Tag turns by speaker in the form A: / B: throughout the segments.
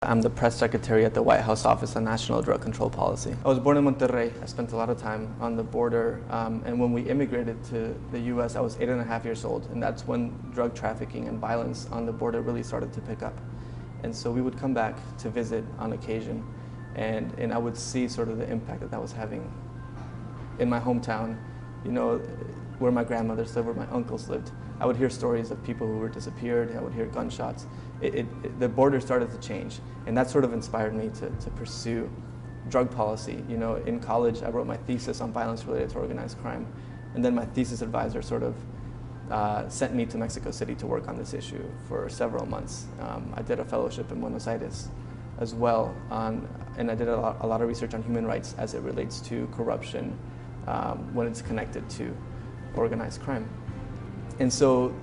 A: I'm the press secretary at the White House Office on National Drug Control Policy. I was born in Monterrey. I spent a lot of time on the border, and when we immigrated to the U.S., I was 8.5 years old, and that's when drug trafficking and violence on the border really started to pick up. And so we would come back to visit on occasion, and I would see sort of the impact that that was having in my hometown, you know, where my grandmothers lived, where my uncles lived. I would hear stories of people who were disappeared. I would hear gunshots. The border started to change, and that sort of inspired me to pursue drug policy. You know, in college, I wrote my thesis on violence related to organized crime, and then my thesis advisor sort of sent me to Mexico City to work on this issue for several months. I did a fellowship in Buenos Aires as well, and I did a lot of research on human rights as it relates to corruption when it's connected to organized crime. And so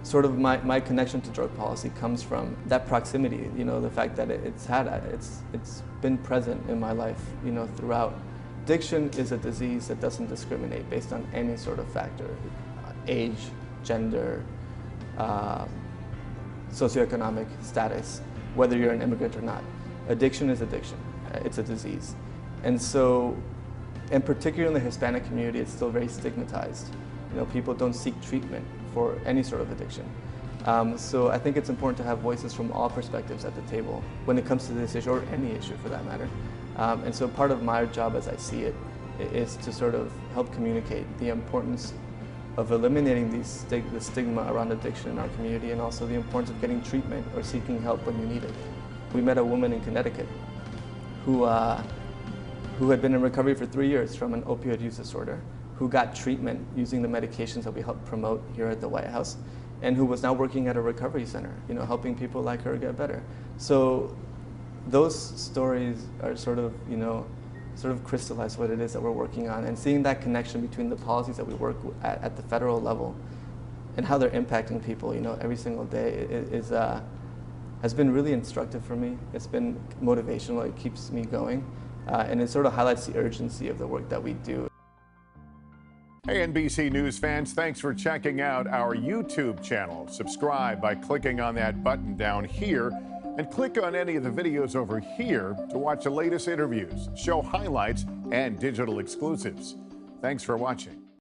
A: sort of my connection to drug policy comes from that proximity, you know, the fact that it's been present in my life, you know, throughout. Addiction is a disease that doesn't discriminate based on any sort of factor, age, gender, socioeconomic status, whether you're an immigrant or not. Addiction is addiction. It's a disease. And so, and particularly in the Hispanic community, it's still very stigmatized. You know, people don't seek treatment for any sort of addiction. So I think it's important to have voices from all perspectives at the table when it comes to this issue, or any issue for that matter. And so part of my job, as I see it, is to sort of help communicate the importance of eliminating the stigma around addiction in our community, and also the importance of getting treatment or seeking help when you need it. We met a woman in Connecticut who had been in recovery for 3 years from an opioid use disorder, who got treatment using the medications that we help promote here at the White House, and who was now working at a recovery center, you know, helping people like her get better. So those stories are sort of, you know, sort of crystallize what it is that we're working on, and seeing that connection between the policies that we work at the federal level and how they're impacting people, you know, every single day has been really instructive for me. It's been motivational. It keeps me going, and it sort of highlights the urgency of the work that we do.
B: Hey, NBC News fans, thanks for checking out our YouTube channel. Subscribe by clicking on that button down here, and click on any of the videos over here to watch the latest interviews, show highlights, and digital exclusives. Thanks for watching.